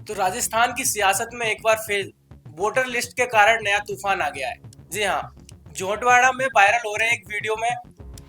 तो राजस्थान की सियासत में एक बार फिर वोटर लिस्ट के कारण नया तूफान आ गया है। जी हाँ, जोटवाड़ा में वायरल हो रहे एक वीडियो में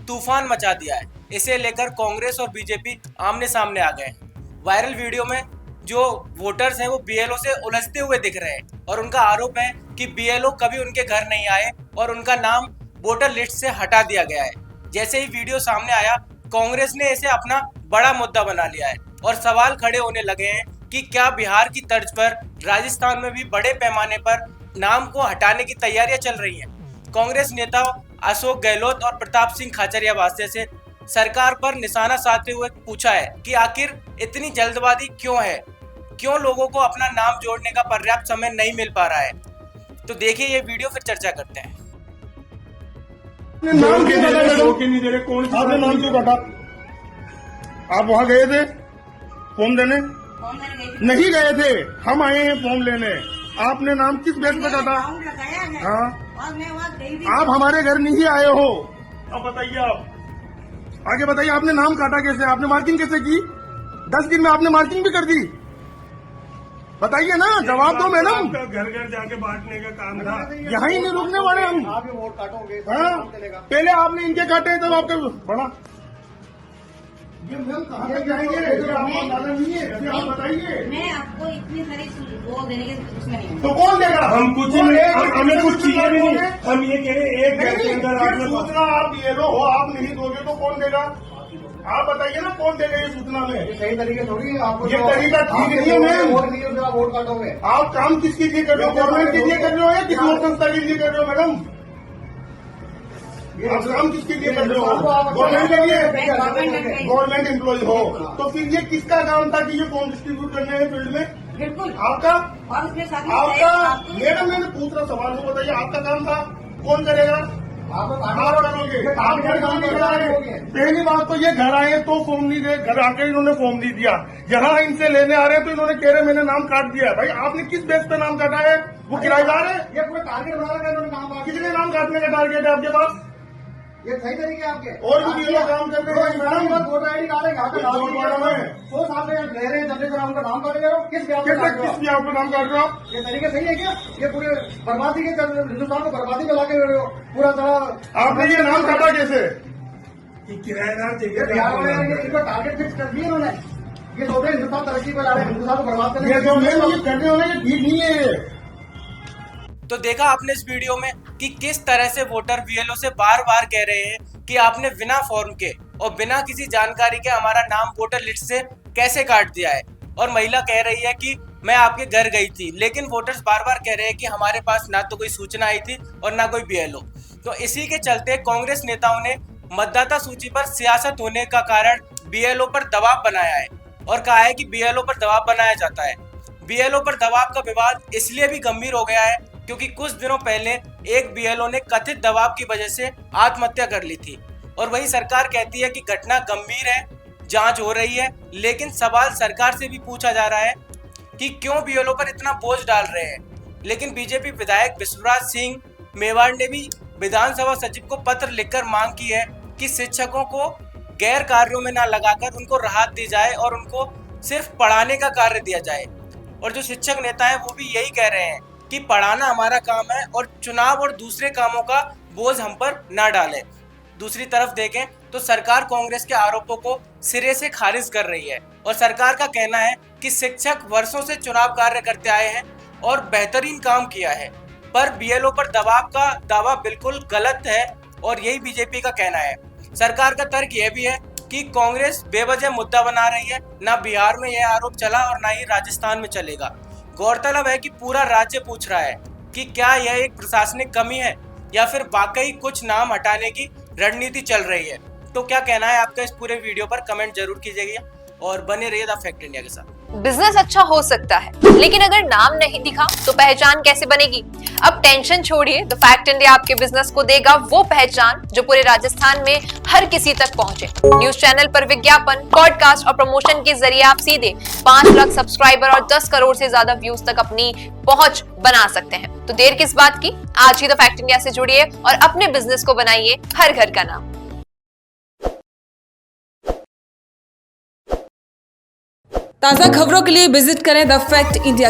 तूफान मचा दिया है। इसे लेकर कांग्रेस और बीजेपी आमने सामने आ गए हैं। वायरल वीडियो में जो वोटर्स हैं वो बीएलओ से उलझते हुए दिख रहे हैं और उनका आरोप है कि बीएलओ कभी उनके घर नहीं आए और उनका नाम वोटर लिस्ट से हटा दिया गया है। जैसे ही वीडियो सामने आया, कांग्रेस ने इसे अपना बड़ा मुद्दा बना लिया है और सवाल खड़े होने लगे हैं कि क्या बिहार की तर्ज पर राजस्थान में भी बड़े पैमाने पर नाम को हटाने की तैयारियां चल रही हैं। कांग्रेस नेता अशोक गहलोत और प्रताप सिंह खाचरियावास से सरकार पर निशाना साधते हुए पूछा है कि आखिर इतनी जल्दबाजी क्यों है, क्यों लोगों को अपना नाम जोड़ने का पर्याप्त समय नहीं मिल पा रहा है। तो देखिए ये वीडियो, फिर चर्चा करते हैं। नाम क्यों नहीं दे रहे? कौन आपने नाम क्यों काटा? आप वहाँ गए थे फॉर्म देने? नहीं गए थे, हम आए हैं फॉर्म लेने। आपने नाम किस बेस पे काटा? हाँ, आप हमारे घर नहीं आए हो। अब बताइए, आप आगे बताइए, आपने नाम काटा कैसे? आपने मार्किंग कैसे की? 10 दिन में आपने मार्किंग भी कर दी। बताइए ना, जवाब दो मैडम। घर घर जाके बांटने का काम था, यहाँ ही नहीं रुकने वाले हम। आप ये वोट काटोगे? हाँ, पहले आपने इनके काटे तब आपका बड़ा। ये मैम कहाँ तक जाएंगे? आप बताइए। मैं आपको इतनी सारी वो देने के उसमें नहीं। तो कौन देगा? हम कुछ हमें कुछ चाहिए भी नहीं। हम ये कह रहे हैं एक घर के अंदर आपने सूचना आप ये लो हो, आप नहीं दोगे तो कौन देगा? आप बताइए ना, कौन देगा ये सूचना में? सही तरीके थोड़ी है आपको। ये तरीका ठीक नहीं है मैम। वोट काटोगे आप? काम किसके लिए कर रहे हो? गवर्नमेंट के लिए कर रहे हो या किसी और संस्था के लिए कर रहे हो मैडम? आप काम किसके लिए कर रहे हो? गवर्नमेंट के लिए। गवर्नमेंट एम्प्लॉय हो तो फिर ये किसका काम था कि ये फॉर्म डिस्ट्रीब्यूट करने हैं फील्ड में? बिल्कुल आपका। और उसमें साथ आपका मैडम, मैंने पूछ रहा सवाल को बताइए, आपका काम था, कौन करेगा? आप करोगे। आप घर काम नहीं करा रहे। पहली बात तो ये घर आए तो फॉर्म नहीं दे, घर आके इन्होंने फॉर्म नहीं दिया। यहाँ इनसे लेने आ रहे हैं तो इन्होंने कह रहे मैंने नाम काट दिया। भाई आपने किस बेस पे नाम काटा है? वो किराएदार है? ये पूरा टारगेट बना रखा है इन्होंने नाम। कितने नाम काटने का टारगेट है आपके पास? ये सही तरीके आपके और भी ये लोग काम करते हैं मैडम। वोटर आईडी कार्ड है, यहाँ पे 100 साल से रह रहे हैं, जब से उनका नाम काट रहे हो। किस ब्याह पे नाम काट रहे हो? ये तरीके सही है क्या? ये पूरे बर्बादी के हिंदुस्तान को बर्बादी में लाके रहे हो पूरा तरह। आपने ये नाम काटा कैसे? किराएदार चाहिए, इनको टारगेट फिक्स कर दिए इन्होंने। ये सोच रहे हिंदुस्तान तरक्की पर आ रहे हैं, हिंदुस्तान को बर्बाद करने। ये जो मैम ये कर रहे हो ना, ये ठीक नहीं है। तो देखा आपने इस वीडियो में कि किस तरह से वोटर बीएलओ से बार बार कह रहे हैं कि आपने बिना फॉर्म के और बिना किसी जानकारी के हमारा नाम वोटर लिस्ट से कैसे काट दिया है। और महिला कह रही है कि मैं आपके घर गई थी, लेकिन वोटर्स बार बार कह रहे हैं कि हमारे पास ना तो कोई सूचना आई थी और ना कोई बीएलओ। तो इसी के चलते कांग्रेस नेताओं ने मतदाता सूची पर सियासत होने का कारण बीएलओ पर दबाव बनाया है और कहा है कि बीएलओ पर दबाव बनाया जाता है। बीएलओ पर दबाव का विवाद इसलिए भी गंभीर हो गया है क्योंकि कुछ दिनों पहले एक बीएलओ ने कथित दबाव की वजह से आत्महत्या कर ली थी और वही सरकार कहती है कि घटना गंभीर है, जांच हो रही है। लेकिन सवाल सरकार से भी पूछा जा रहा है कि क्यों बीएलओ पर इतना बोझ डाल रहे हैं। लेकिन बीजेपी विधायक विश्वराज सिंह मेवाड़ ने भी विधानसभा सचिव को पत्र लिखकर मांग की है कि शिक्षकों को गैर कार्यों में न लगाकर उनको राहत दी जाए और उनको सिर्फ पढ़ाने का कार्य दिया जाए। और जो शिक्षक नेता है वो भी यही कह रहे हैं कि पढ़ाना हमारा काम है और चुनाव और दूसरे कामों का बोझ हम पर ना डालें। दूसरी तरफ देखें तो सरकार कांग्रेस के आरोपों को सिरे से खारिज कर रही है और सरकार का कहना है कि शिक्षक वर्षों से चुनाव कार्य करते आए हैं और बेहतरीन काम किया है। पर बीएलओ पर दबाव का दावा बिल्कुल गलत है और यही बीजेपी का कहना है। सरकार का तर्क यह भी है कि कांग्रेस बेवजह मुद्दा बना रही है। ना बिहार में यह आरोप चला और ना ही राजस्थान में चलेगा। गौरतलब है कि पूरा राज्य पूछ रहा है कि क्या यह एक प्रशासनिक कमी है या फिर वाकई कुछ नाम हटाने की रणनीति चल रही है। तो क्या कहना है आपका इस पूरे वीडियो पर, कमेंट जरूर कीजिएगा और बने रहिए द फैक्ट इंडिया के साथ। बिजनेस अच्छा हो सकता है, लेकिन अगर नाम नहीं दिखा तो पहचान कैसे बनेगी? अब टेंशन छोड़िए, द फैक्ट इंडिया आपके बिजनेस को देगा वो पहचान जो पूरे राजस्थान में हर किसी तक पहुंचे। न्यूज चैनल पर विज्ञापन, पॉडकास्ट और प्रमोशन के जरिए आप सीधे 5 लाख सब्सक्राइबर और 10 करोड़ से ज्यादा व्यूज तक अपनी पहुंच बना सकते हैं। तो देर किस बात की, आज ही द फैक्ट इंडिया से जुड़िए और अपने बिजनेस को बनाइए हर घर का नाम। ताज़ा खबरों के लिए विजिट करें द फैक्ट इंडिया